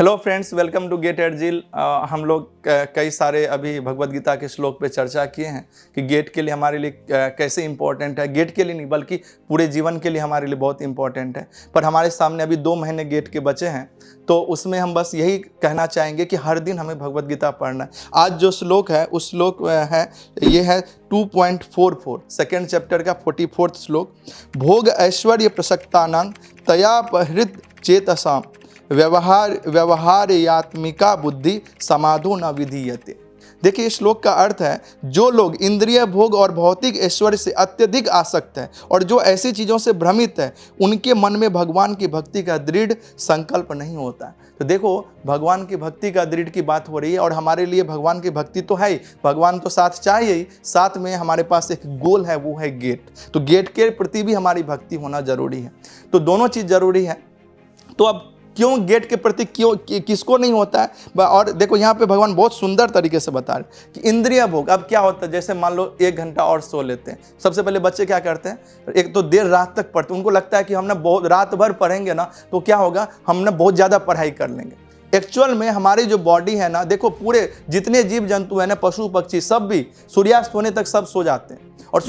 Hello friends, welcome to get at जील। हम लोग कई सारे अभी भगवद गीता के श्लोक पे चर्चा किए हैं कि गेट के लिए हमारे लिए कैसे इंपॉर्टेंट है। गेट के लिए नहीं बल्कि पूरे जीवन के लिए हमारे लिए बहुत इंपॉर्टेंट है। पर हमारे सामने अभी 2 महीने गेट के बचे हैं, तो उसमें हम बस यही कहना चाहेंगे कि हर दिन हमें भगवद गीता पढ़ना है। आज जो श्लोक है उस श्लोक है, ये है 2.44 सेकेंड चैप्टर का 44वां श्लोक। भोग ऐश्वर्य प्रसक्तानां तया अपहृत चेतसां व्यवहार्यात्मिका बुद्धि समाधो न विधीयते। देखिए, इस श्लोक का अर्थ है, जो लोग इंद्रिय भोग और भौतिक ऐश्वर्य से अत्यधिक आसक्त हैं और जो ऐसी चीज़ों से भ्रमित है, उनके मन में भगवान की भक्ति का दृढ़ संकल्प नहीं होता है। तो देखो, भगवान की भक्ति का दृढ़ की बात हो रही है और हमारे लिए भगवान की भक्ति तो है ही, भगवान तो साथ चाहिए ही, साथ में हमारे पास एक गोल है, वो है गेट। तो गेट के प्रति भी हमारी भक्ति होना जरूरी है। तो दोनों चीज़ जरूरी है। तो अब क्यों गेट के प्रति किसको नहीं होता है? और देखो, यहाँ पे भगवान बहुत सुंदर तरीके से बता रहे कि इंद्रिय भोग। अब क्या होता है, जैसे मान लो 1 घंटा और सो लेते हैं। सबसे पहले बच्चे क्या करते हैं, एक तो देर रात तक पढ़ते हैं। उनको लगता है कि हम ना बहुत रात भर पढ़ेंगे ना तो क्या होगा, हम ना बहुत ज़्यादा पढ़ाई कर लेंगे। एक्चुअल में हमारी जो बॉडी है ना, देखो पूरे जितने जीव जंतु है ना, पशु पक्षी सब भी सूर्यास्त होने तक सब सो जाते हैं और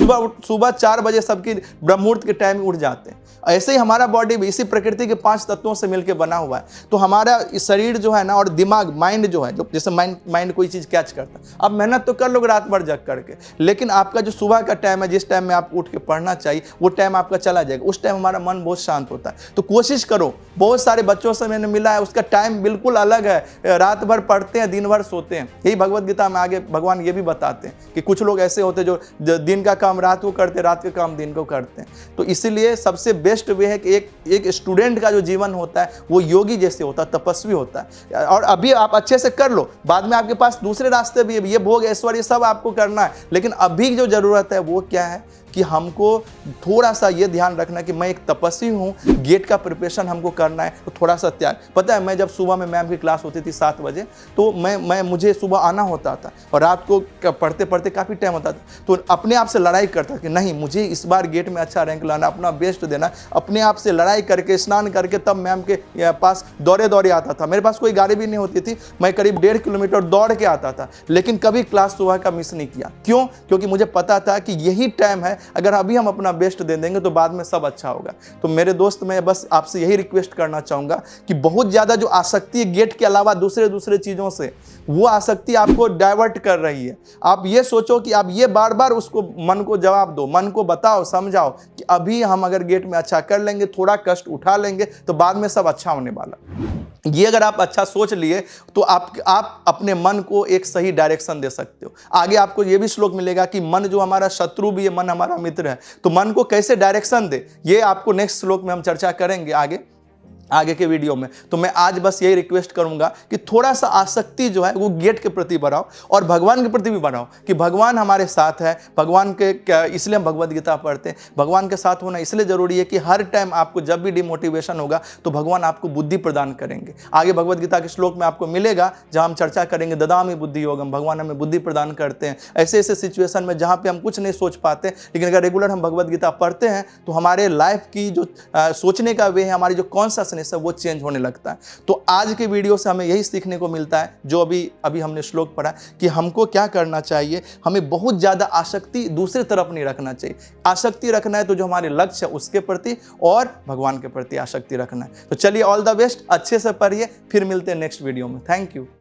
सुबह 4 बजे सबकी ब्रह्ममुहूर्त के टाइम उठ जाते हैं। ऐसे ही हमारा बॉडी भी इसी प्रकृति के 5 तत्वों से मिलकर बना हुआ है। तो हमारा शरीर जो है ना, और दिमाग, माइंड जो है, जो जैसे माइंड कोई चीज़ कैच करता है। अब मेहनत तो कर लोगे रात भर जग करके, लेकिन आपका जो सुबह का टाइम है, जिस टाइम में आप उठ के पढ़ना चाहिए, वो टाइम आपका चला जाएगा। उस टाइम हमारा मन बहुत शांत होता है। तो कोशिश करो, बहुत सारे बच्चों से मैंने मिला है, उसका टाइम बिल्कुल अलग है। रात भर पढ़ते हैं, दिन भर सोते हैं। यही भगवद गीता में आगे भगवान ये भी बताते हैं कि कुछ लोग ऐसे होते हैं जो दिन का काम रात को करते, रात का काम दिन को करते हैं। तो इसीलिए सबसे बेस्ट वे है कि एक स्टूडेंट का जो जीवन होता है वो योगी जैसे होता है, तपस्वी होता है। और अभी आप अच्छे से कर लो, बाद में आपके पास दूसरे रास्ते भी है। ये भोग ऐश्वर्य सब आपको करना है, लेकिन अभी जो जरूरत है वो क्या है कि हमको थोड़ा सा ये ध्यान रखना कि मैं एक तपस्वी हूँ, गेट का प्रिपरेशन हमको करना है। तो थोड़ा सा त्याग। पता है, मैं जब सुबह में मैम की क्लास होती थी 7 बजे, तो मुझे सुबह आना होता था और रात को पढ़ते पढ़ते काफ़ी टाइम होता था। तो अपने आप से लड़ाई करता कि नहीं, मुझे इस बार गेट में अच्छा रैंक लाना, अपना बेस्ट देना। अपने आप से लड़ाई करके, स्नान करके तब मैम के पास दौड़े आता था। मेरे पास कोई गाड़ी भी नहीं होती थी, मैं करीब 1.5 किलोमीटर दौड़ के आता था, लेकिन कभी क्लास सुबह का मिस नहीं किया। क्यों? क्योंकि मुझे पता था कि यही टाइम है, अगर अभी हम अपना बेस्ट दे देंगे तो बाद में सब अच्छा होगा। तो मेरे दोस्त, मैं बस आपसे यही रिक्वेस्ट करना चाहूँगा कि बहुत ज़्यादा जो आसक्ति है गेट के अलावा दूसरे चीज़ों से, वो आसक्ति आपको डाइवर्ट कर रही है। आप ये सोचो कि आप ये बार बार उसको मन को जवाब दो, मन को बताओ, समझाओ कि अभी हम अगर गेट में अच्छा कर लेंगे, थोड़ा कष्ट उठा लेंगे, तो बाद में सब अच्छा होने वाला। ये अगर आप अच्छा सोच लिए तो आप अपने मन को एक सही डायरेक्शन दे सकते हो। आगे आपको ये भी श्लोक मिलेगा कि मन जो हमारा शत्रु भी है, मन हमारा मित्र है। तो मन को कैसे डायरेक्शन दे, ये आपको नेक्स्ट श्लोक में हम चर्चा करेंगे आगे के वीडियो में। तो मैं आज बस यही रिक्वेस्ट करूंगा कि थोड़ा सा आसक्ति जो है वो गेट के प्रति बढ़ाओ और भगवान के प्रति भी बढ़ाओ कि भगवान हमारे साथ है। भगवान के इसलिए हम भगवद गीता पढ़ते हैं। भगवान के साथ होना इसलिए जरूरी है कि हर टाइम आपको जब भी डिमोटिवेशन होगा तो भगवान आपको बुद्धि प्रदान करेंगे। आगे भगवद गीता के श्लोक में आपको मिलेगा, जहाँ हम चर्चा करेंगे ददामि बुद्धि योगम। भगवान हमें बुद्धि प्रदान करते हैं ऐसे सिचुएशन में जहाँ पे हम कुछ नहीं सोच पाते, लेकिन अगर रेगुलर हम भगवद गीता पढ़ते हैं तो हमारे लाइफ की जो सोचने का वे है, हमारी जो कॉन्शसनेस है, वो चेंज होने लगता है। तो आज के वीडियो से हमें यही सीखने को मिलता है, जो अभी हमने श्लोक पढ़ा, कि हमको क्या करना चाहिए। हमें बहुत ज्यादा आसक्ति दूसरे तरफ नहीं रखना चाहिए। आसक्ति रखना है तो जो हमारे लक्ष्य है उसके प्रति और भगवान के प्रति आसक्ति रखना है। तो चलिए, ऑल द बेस्ट, अच्छे से पढ़िए, फिर मिलते हैं नेक्स्ट वीडियो में। Thank you.